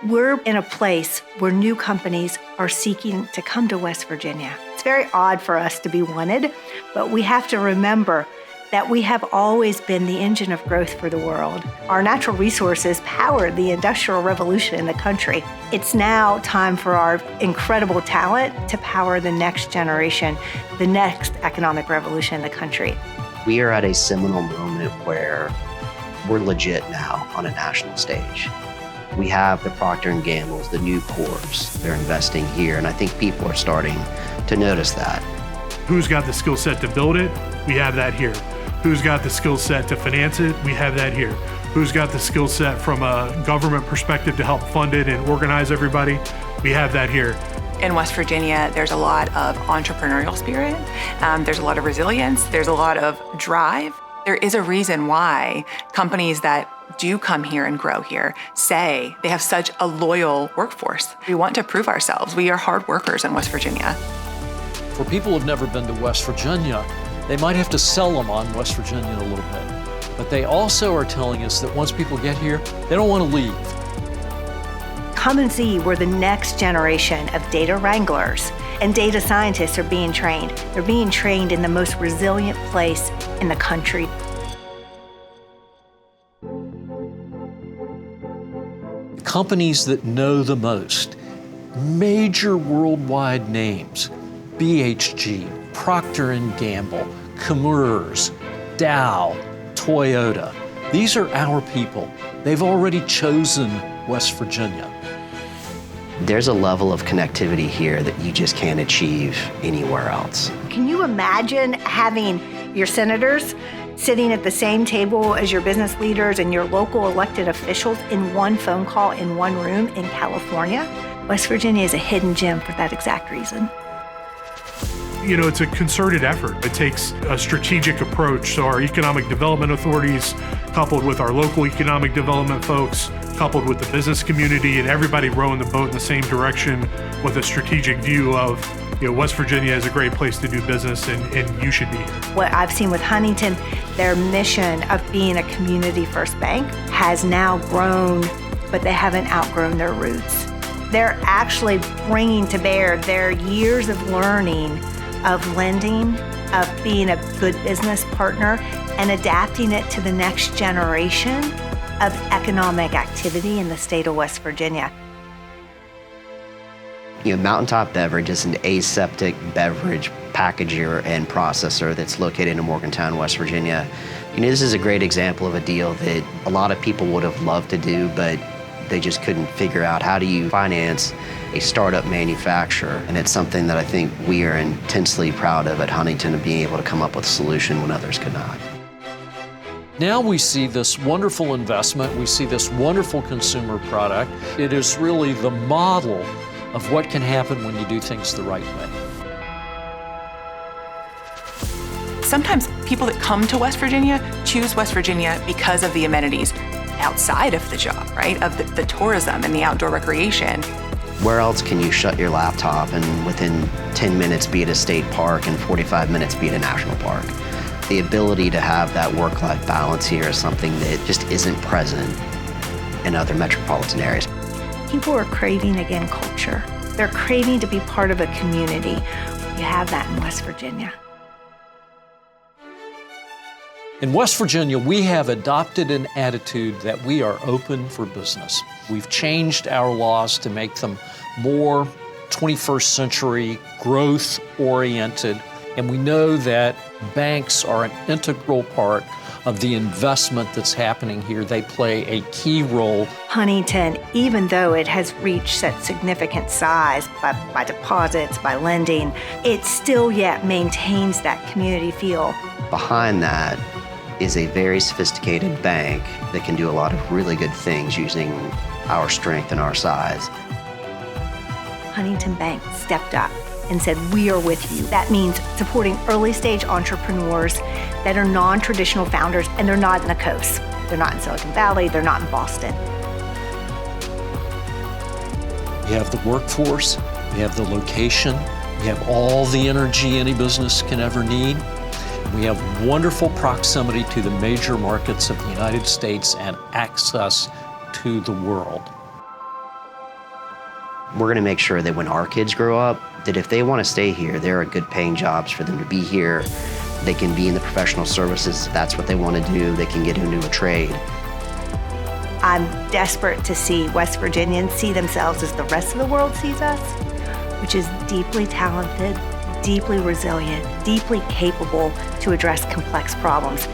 We're in a place where new companies are seeking to come to West Virginia. It's very odd for us to be wanted, but we have to remember that we have always been the engine of growth for the world. Our natural resources powered the Industrial Revolution in the country. It's now time for our incredible talent to power the next generation, the next economic revolution in the country. We are at a seminal moment where we're legit now on a national stage. We have the Procter & Gamble's, the new Corps. They're investing here, and I think people are starting to notice that. Who's got the skill set to build it? We have that here. Who's got the skill set to finance it? We have that here. Who's got the skill set from a government perspective to help fund it and organize everybody? We have that here. In West Virginia, there's a lot of entrepreneurial spirit. There's a lot of resilience. There's a lot of drive. There is a reason why companies that do come here and grow here say they have such a loyal workforce. We want to prove ourselves. We are hard workers in West Virginia. For people who've never been to West Virginia, they might have to sell them on West Virginia a little bit. But they also are telling us that once people get here, they don't want to leave. Come and see where the next generation of data wranglers and data scientists are being trained. They're being trained in the most resilient place in the country. Companies that know the most, major worldwide names, BHG, Procter & Gamble, Chemours, Dow, Toyota. These are our people. They've already chosen West Virginia. There's a level of connectivity here that you just can't achieve anywhere else. Can you imagine having your senators sitting at the same table as your business leaders and your local elected officials in one phone call in one room in California? West Virginia is a hidden gem for that exact reason. You know, it's a concerted effort. It takes a strategic approach. So our economic development authorities, coupled with our local economic development folks, coupled with the business community, and everybody rowing the boat in the same direction with a strategic view of, you know, West Virginia is a great place to do business and you should be here. What I've seen with Huntington, their mission of being a community-first bank has now grown, but they haven't outgrown their roots. They're actually bringing to bear their years of learning of lending, of being a good business partner, and adapting it to the next generation of economic activity in the state of West Virginia. You know, Mountaintop Beverage is an aseptic beverage packager and processor that's located in Morgantown, West Virginia. You know, this is a great example of a deal that a lot of people would have loved to do, but they just couldn't figure out how do you finance a startup manufacturer. And it's something that I think we are intensely proud of at Huntington, of being able to come up with a solution when others could not. Now we see this wonderful investment, we see this wonderful consumer product. It is really the model of what can happen when you do things the right way. Sometimes people that come to West Virginia choose West Virginia because of the amenities outside of the job, right? Of the tourism and the outdoor recreation. Where else can you shut your laptop and within 10 minutes be at a state park and 45 minutes be at a national park? The ability to have that work-life balance here is something that just isn't present in other metropolitan areas. People are craving, again, culture. They're craving to be part of a community. You have that in West Virginia. In West Virginia, we have adopted an attitude that we are open for business. We've changed our laws to make them more 21st century, growth-oriented, and we know that banks are an integral part of the investment that's happening here. They play a key role. Huntington, even though it has reached such significant size by deposits, by lending, it still yet maintains that community feel. Behind that is a very sophisticated bank that can do a lot of really good things using our strength and our size. Huntington Bank stepped up and said, we are with you. That means supporting early stage entrepreneurs that are non-traditional founders, and they're not in the coast. They're not in Silicon Valley, they're not in Boston. We have the workforce, we have the location, we have all the energy any business can ever need. We have wonderful proximity to the major markets of the United States and access to the world. we're going to make sure that when our kids grow up, that if they want to stay here, there are good paying jobs for them to be here. They can be in the professional services if that's what they want to do. They can get into a trade. I'm desperate to see West Virginians see themselves as the rest of the world sees us, which is deeply talented, deeply resilient, deeply capable to address complex problems.